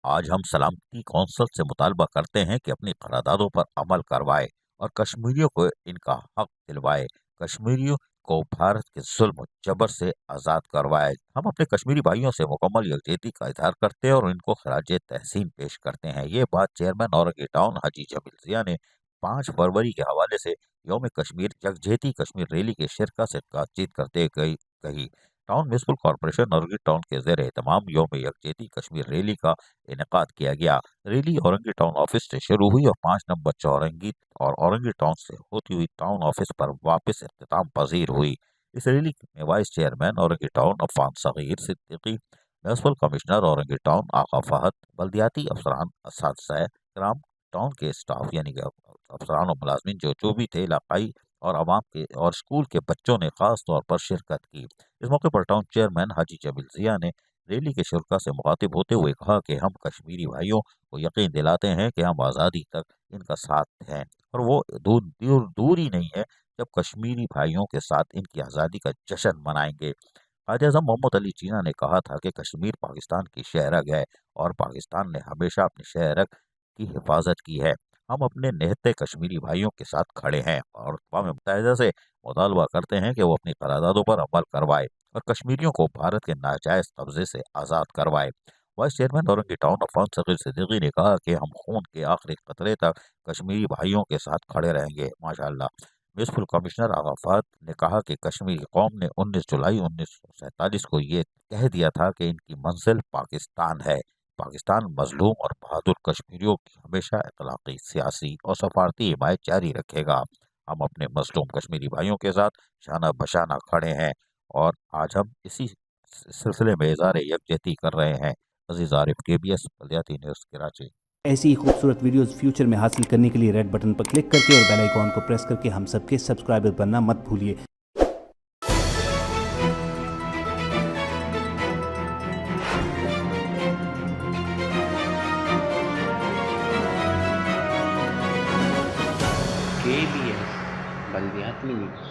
آج ہم سلامتی کونسل سے مطالبہ کرتے ہیں کہ اپنی قراردادوں پر عمل کروائے اور کشمیریوں کو ان کا حق دلوائے، کشمیریوں کو بھارت کے ظلم و جبر سے آزاد کروائے۔ ہم اپنے کشمیری بھائیوں سے مکمل یکجہتی کا اظہار کرتے ہیں اور ان کو خراج تحسین پیش کرتے ہیں۔ یہ بات چیئرمین اورنگی ٹاؤن حاجی جمیل ضیاء نے 5 فروری کے حوالے سے یوم کشمیر یکجہتی کشمیر ریلی کی شرکت سے بات چیت کرتے کہی۔ Town municipal corporation Orangi town کے زیر اہتمام یوم یکجہتی کشمیر ریلی کا انعقاد کیا گیا۔ ریلی اورنگی ٹاؤن آفس سے شروع ہوئی اور 5 نمبر چورنگی اور اورنگی ٹاؤن سے ہوتی ہوئی ٹاؤن آفس پر واپس اختتام پذیر ہوئی۔ اس ریلی میں vice chairman Orangi town Affan Saghir Siddiqui, municipal commissioner Orangi town Agha Fahad, بلدیاتی افسران، اساتذہ کرام، ٹاؤن کے اسٹاف یعنی کہ افسران و ملازمین جو بھی تھے، علاقائی اور عوام کے اور اسکول کے بچوں نے خاص طور پر شرکت کی۔ اس موقع پر ٹاؤن چیئرمین حاجی جمیل ضیاء نے ریلی کے شرکا سے مخاطب ہوتے ہوئے کہا کہ ہم کشمیری بھائیوں کو یقین دلاتے ہیں کہ ہم آزادی تک ان کا ساتھ ہیں اور وہ دور ہی نہیں ہے جب کشمیری بھائیوں کے ساتھ ان کی آزادی کا جشن منائیں گے۔ قائد اعظم محمد علی جناح نے کہا تھا کہ کشمیر پاکستان کی شہرگ ہے اور پاکستان نے ہمیشہ اپنی شہرگ کی حفاظت کی ہے۔ ہم اپنے نہتے کشمیری بھائیوں کے ساتھ کھڑے ہیں اور اقوام متحدہ سے مطالبہ کرتے ہیں کہ وہ اپنی قراردادوں پر عمل کروائے اور کشمیریوں کو بھارت کے ناجائز قبضے سے آزاد کروائے۔ Voice chairman Orangi town Affan Saghir Siddiqui نے کہا کہ ہم خون کے آخری قطرے تک کشمیری بھائیوں کے ساتھ کھڑے رہیں گے۔ ماشاءاللہ۔ میونسپل کمشنر آغا فہد نے کہا کہ کشمیری قوم نے 19 جولائی 1947 کو یہ کہہ دیا تھا کہ ان کی منزل پاکستان ہے۔ پاکستان مظلوم اور بہادر کشمیریوں کی ہمیشہ اخلاقی، سیاسی اور سفارتی حمایت جاری رکھے گا۔ ہم اپنے مظلوم کشمیری بھائیوں کے ساتھ شانہ بشانہ کھڑے ہیں اور آج ہم اسی سلسلے میں اظہار یکجہتی کر رہے ہیں۔ عزیز عارف، KBS بلدیاتی نیوز کراچی۔ ایسی ہی خوبصورت ویڈیوز فیوچر میں حاصل کرنے کے لیے ریڈ بٹن پر کلک کر کے اور بیل آئیکن کو پریس کر کے ہم سب کے سبسکرائبر بننا مت بھولیے۔ KBS بلدیاتی نیوز